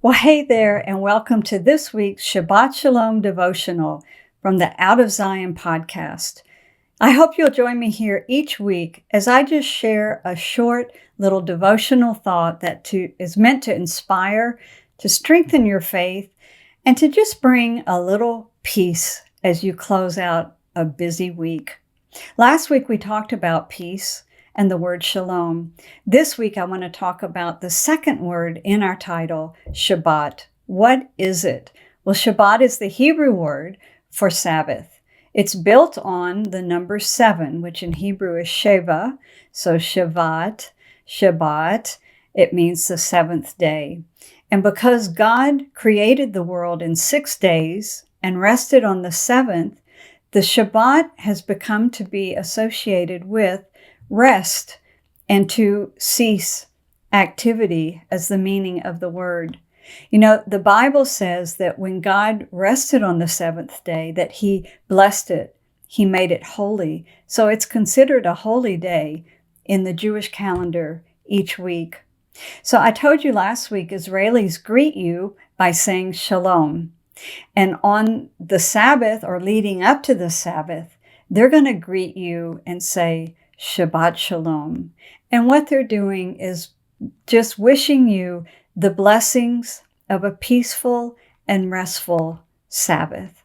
Well, hey there, and welcome to this week's Shabbat Shalom devotional from the Out of Zion podcast. I hope you'll join me here each week as I just share a short little devotional thought that is meant to inspire, to strengthen your faith, and to just bring a little peace as you close out a busy week. Last week we talked about peace and the word shalom. This week I want to talk about the second word in our title, Shabbat. What is it? Well, Shabbat is the Hebrew word for Sabbath. It's built on the number 7, which in Hebrew is Sheva. So Shabbat, it means the seventh day. And because God created the world in 6 days and rested on the seventh, the Shabbat has become to be associated with rest and to cease activity as the meaning of the word. You know, the Bible says that when God rested on the seventh day, that he blessed it, he made it holy. So it's considered a holy day in the Jewish calendar each week. So I told you last week, Israelis greet you by saying shalom. And on the Sabbath or leading up to the Sabbath, they're going to greet you and say Shabbat Shalom. And what they're doing is just wishing you the blessings of a peaceful and restful Sabbath.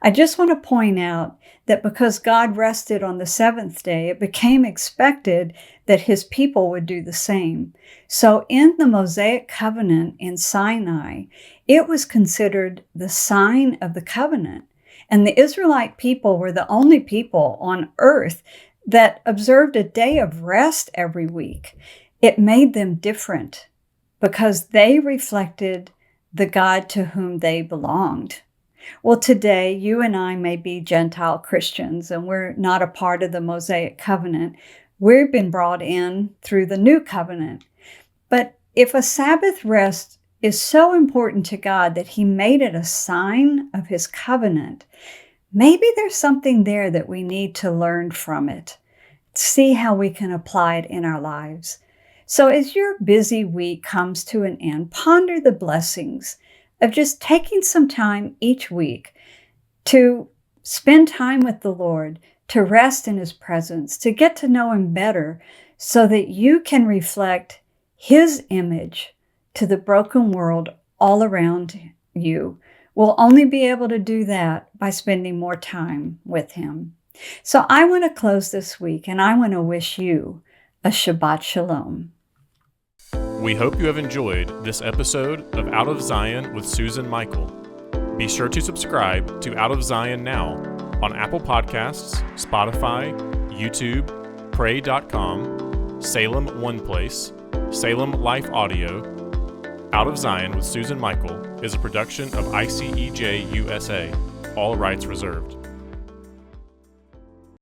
I just want to point out that because God rested on the seventh day, it became expected that his people would do the same. So in the Mosaic covenant in Sinai, it was considered the sign of the covenant. And the Israelite people were the only people on earth that observed a day of rest every week. It made them different because they reflected the God to whom they belonged. Well, today, you and I may be Gentile Christians, and we're not a part of the Mosaic covenant. We've been brought in through the new covenant. But if a Sabbath rest is so important to God that he made it a sign of his covenant, maybe there's something there that we need to learn from it, see how we can apply it in our lives. So as your busy week comes to an end, ponder the blessings of just taking some time each week to spend time with the Lord, to rest in his presence, to get to know him better so that you can reflect his image to the broken world all around you. We'll only be able to do that by spending more time with him. So I want to close this week and I want to wish you a Shabbat Shalom. We hope you have enjoyed this episode of Out of Zion with Susan Michael. Be sure to subscribe to Out of Zion now on Apple Podcasts, Spotify, YouTube, Pray.com, Salem One Place, Salem Life Audio. Out of Zion with Susan Michael is a production of ICEJ USA, all rights reserved.